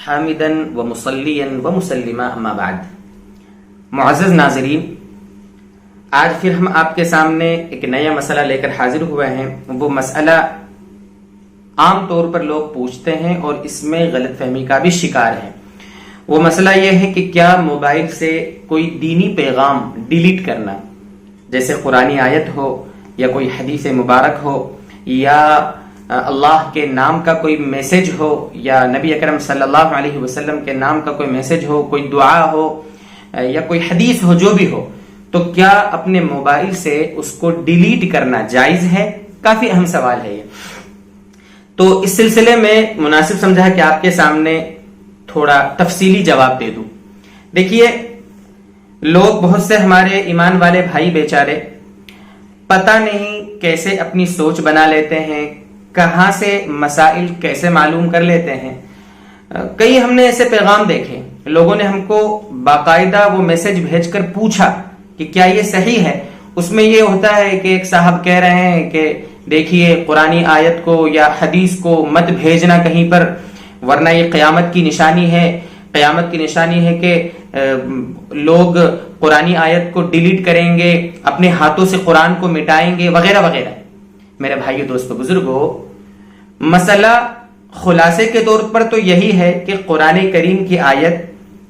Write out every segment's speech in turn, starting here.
حامدا ومصلیا ومسلما اما بعد. معزز ناظرین، آج پھر ہم آپ کے سامنے ایک نیا مسئلہ لے کر حاضر ہوئے ہیں. وہ مسئلہ عام طور پر لوگ پوچھتے ہیں اور اس میں غلط فہمی کا بھی شکار ہیں. وہ مسئلہ یہ ہے کہ کیا موبائل سے کوئی دینی پیغام ڈیلیٹ کرنا، جیسے قرآنی آیت ہو یا کوئی حدیث مبارک ہو یا اللہ کے نام کا کوئی میسج ہو یا نبی اکرم صلی اللہ علیہ وسلم کے نام کا کوئی میسج ہو، کوئی دعا ہو یا کوئی حدیث ہو، جو بھی ہو، تو کیا اپنے موبائل سے اس کو ڈیلیٹ کرنا جائز ہے؟ کافی اہم سوال ہے یہ. تو اس سلسلے میں مناسب سمجھا کہ آپ کے سامنے تھوڑا تفصیلی جواب دے دوں. دیکھیے، لوگ بہت سے ہمارے ایمان والے بھائی بیچارے پتہ نہیں کیسے اپنی سوچ بنا لیتے ہیں، کہاں سے مسائل کیسے معلوم کر لیتے ہیں. کئی ہم نے ایسے پیغام دیکھے، لوگوں نے ہم کو باقاعدہ وہ میسج بھیج کر پوچھا کہ کیا یہ صحیح ہے. اس میں یہ ہوتا ہے کہ ایک صاحب کہہ رہے ہیں کہ دیکھیے قرآنی آیت کو یا حدیث کو مت بھیجنا کہیں پر، ورنہ یہ قیامت کی نشانی ہے. قیامت کی نشانی ہے کہ لوگ قرآنی آیت کو ڈیلیٹ کریں گے، اپنے ہاتھوں سے قرآن کو مٹائیں گے، وغیرہ وغیرہ. میرے بھائیو، دوستو، بزرگو، مسئلہ خلاصے کے طور پر تو یہی ہے کہ قرآن کریم کی آیت،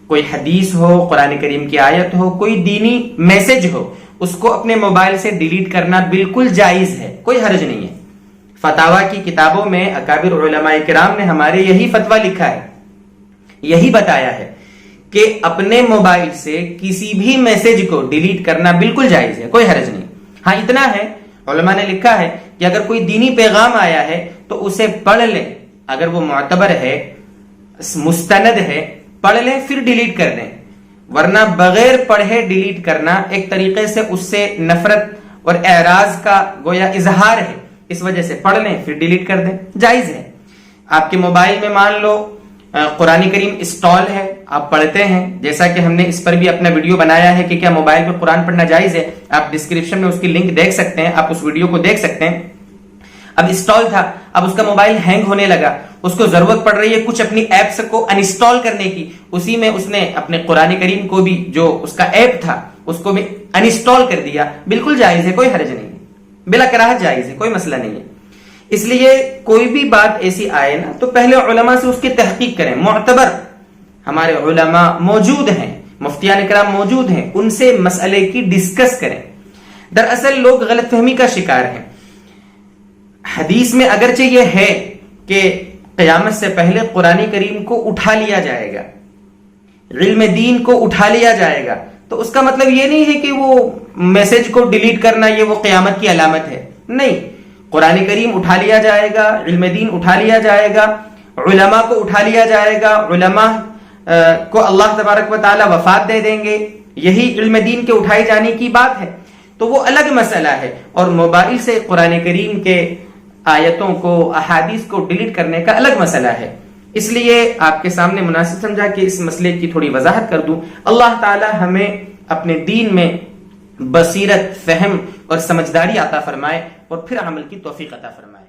کوئی حدیث ہو، قرآن کریم کی آیت ہو، کوئی دینی میسج ہو، اس کو اپنے موبائل سے ڈیلیٹ کرنا بالکل جائز ہے، کوئی حرج نہیں ہے. فتاویٰ کی کتابوں میں اکابر علماء کرام نے ہمارے یہی فتویٰ لکھا ہے، یہی بتایا ہے کہ اپنے موبائل سے کسی بھی میسج کو ڈیلیٹ کرنا بالکل جائز ہے، کوئی حرج نہیں. ہاں اتنا ہے، علماء نے لکھا ہے کہ اگر کوئی دینی پیغام آیا ہے تو اسے پڑھ لیں، اگر وہ معتبر ہے، مستند ہے، پڑھ لیں پھر ڈیلیٹ کر دیں. ورنہ بغیر پڑھے ڈیلیٹ کرنا ایک طریقے سے اس سے نفرت اور اعراض کا گویا اظہار ہے. اس وجہ سے پڑھ لیں پھر ڈیلیٹ کر دیں، جائز ہے. آپ کے موبائل میں مان لو قرآن کریم انسٹال ہے، آپ پڑھتے ہیں، جیسا کہ ہم نے اس پر بھی اپنا ویڈیو بنایا ہے کہ کیا موبائل پہ قرآن پڑھنا جائز ہے. آپ ڈسکرپشن میں اس کی لنک دیکھ سکتے ہیں، آپ اس ویڈیو کو دیکھ سکتے ہیں. اب انسٹال تھا، اب اس کا موبائل ہینگ ہونے لگا، اس کو ضرورت پڑ رہی ہے کچھ اپنی ایپس کو انسٹال کرنے کی. اسی میں اس نے اپنے قرآن کریم کو بھی، جو اس کا ایپ تھا، اس کو بھی انسٹال کر دیا. بالکل جائز ہے، کوئی حرج نہیں ہے، بلا کراہت جائز ہے، کوئی مسئلہ نہیں ہے. اس لیے کوئی بھی بات ایسی آئے نا تو پہلے علماء سے اس کی تحقیق کریں. معتبر ہمارے علماء موجود ہیں، مفتیان کرام موجود ہیں، ان سے مسئلے کی ڈسکس کریں. دراصل لوگ غلط فہمی کا شکار ہیں. حدیث میں اگرچہ یہ ہے کہ قیامت سے پہلے قرآن کریم کو اٹھا لیا جائے گا، علم دین کو اٹھا لیا جائے گا، تو اس کا مطلب یہ نہیں ہے کہ وہ میسج کو ڈیلیٹ کرنا یہ وہ قیامت کی علامت ہے. نہیں، قرآن کریم اٹھا لیا جائے گا، علم دین اٹھا لیا جائے گا، علماء کو اٹھا لیا جائے گا، علماء کو اللہ تبارک و تعالی وفات دے دیں گے. یہی علم دین کے اٹھائے جانے کی بات ہے. تو وہ الگ مسئلہ ہے. اور موبائل سے قرآن کریم کے آیتوں کو، احادیث کو ڈیلیٹ کرنے کا الگ مسئلہ ہے. اس لیے آپ کے سامنے مناسب سمجھا کہ اس مسئلے کی تھوڑی وضاحت کر دوں. اللہ تعالی ہمیں اپنے دین میں بصیرت، فہم اور سمجھداری عطا فرمائے اور پھر عمل کی توفیق عطا فرمائے.